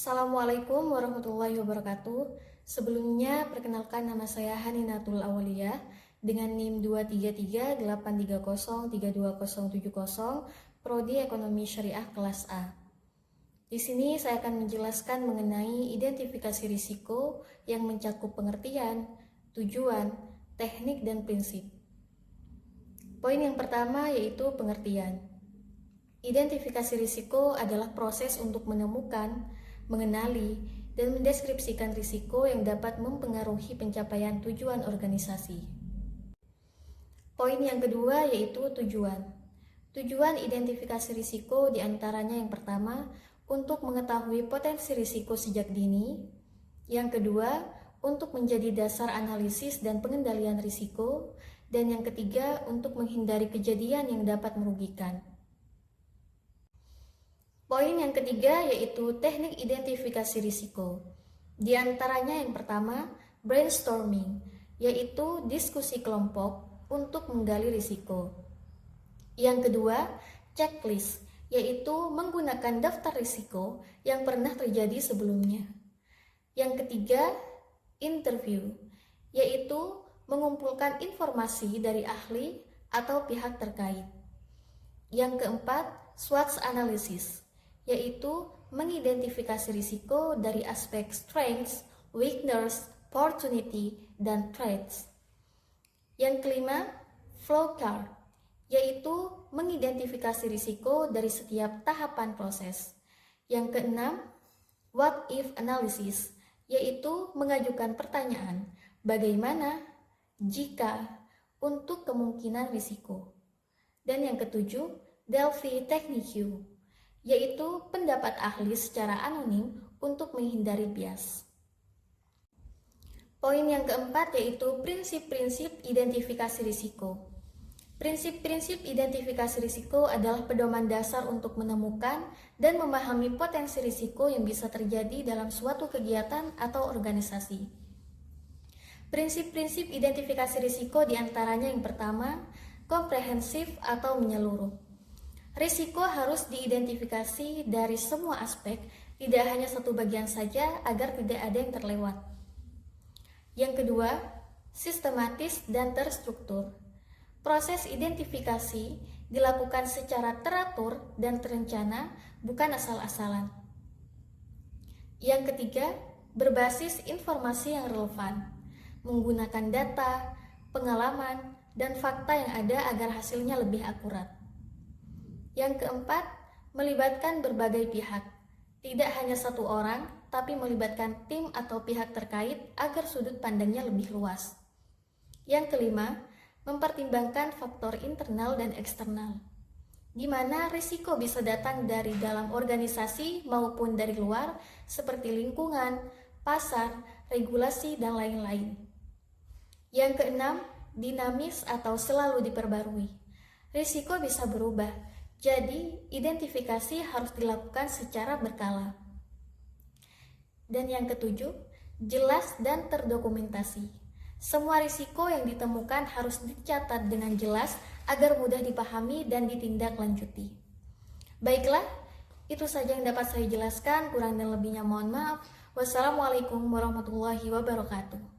Assalamualaikum warahmatullahi wabarakatuh. Sebelumnya, perkenalkan nama saya Haninatul Awaliyah dengan NIM 23383303270, Prodi Ekonomi Syariah kelas A. Di sini saya akan menjelaskan mengenai identifikasi risiko yang mencakup pengertian, tujuan, teknik, dan prinsip. Poin yang pertama yaitu pengertian. Identifikasi risiko adalah proses untuk menemukan, mengenali, dan mendeskripsikan risiko yang dapat mempengaruhi pencapaian tujuan organisasi. Poin yang kedua yaitu tujuan. Tujuan identifikasi risiko diantaranya yang pertama, untuk mengetahui potensi risiko sejak dini. Yang kedua, untuk menjadi dasar analisis dan pengendalian risiko. Dan yang ketiga, untuk menghindari kejadian yang dapat merugikan. Poin yang ketiga yaitu teknik identifikasi risiko. Di antaranya yang pertama, brainstorming, yaitu diskusi kelompok untuk menggali risiko. Yang kedua, checklist, yaitu menggunakan daftar risiko yang pernah terjadi sebelumnya. Yang ketiga, interview, yaitu mengumpulkan informasi dari ahli atau pihak terkait. Yang keempat, SWOT analysis, yaitu mengidentifikasi risiko dari aspek strengths, weakness, opportunity, dan threats. Yang kelima, flowchart, yaitu mengidentifikasi risiko dari setiap tahapan proses. Yang keenam, what if analysis, yaitu mengajukan pertanyaan bagaimana jika untuk kemungkinan risiko. Dan yang ketujuh, Delphi Technique, yaitu pendapat ahli secara anonim untuk menghindari bias. Poin yang keempat yaitu prinsip-prinsip identifikasi risiko. Prinsip-prinsip identifikasi risiko adalah pedoman dasar untuk menemukan dan memahami potensi risiko yang bisa terjadi dalam suatu kegiatan atau organisasi. Prinsip-prinsip identifikasi risiko diantaranya yang pertama, komprehensif atau menyeluruh. Risiko harus diidentifikasi dari semua aspek, tidak hanya satu bagian saja agar tidak ada yang terlewat. Yang kedua, sistematis dan terstruktur. Proses identifikasi dilakukan secara teratur dan terencana, bukan asal-asalan. Yang ketiga, berbasis informasi yang relevan, menggunakan data, pengalaman, dan fakta yang ada agar hasilnya lebih akurat. Yang keempat, melibatkan berbagai pihak. Tidak hanya satu orang, tapi melibatkan tim atau pihak terkait agar sudut pandangnya lebih luas. Yang kelima, mempertimbangkan faktor internal dan eksternal, di mana risiko bisa datang dari dalam organisasi maupun dari luar, seperti lingkungan, pasar, regulasi, dan lain-lain. Yang keenam, dinamis atau selalu diperbarui. Risiko bisa berubah, jadi identifikasi harus dilakukan secara berkala. Dan yang ketujuh, jelas dan terdokumentasi. Semua risiko yang ditemukan harus dicatat dengan jelas agar mudah dipahami dan ditindaklanjuti. Baiklah, itu saja yang dapat saya jelaskan, kurang dan lebihnya mohon maaf. Wassalamualaikum warahmatullahi wabarakatuh.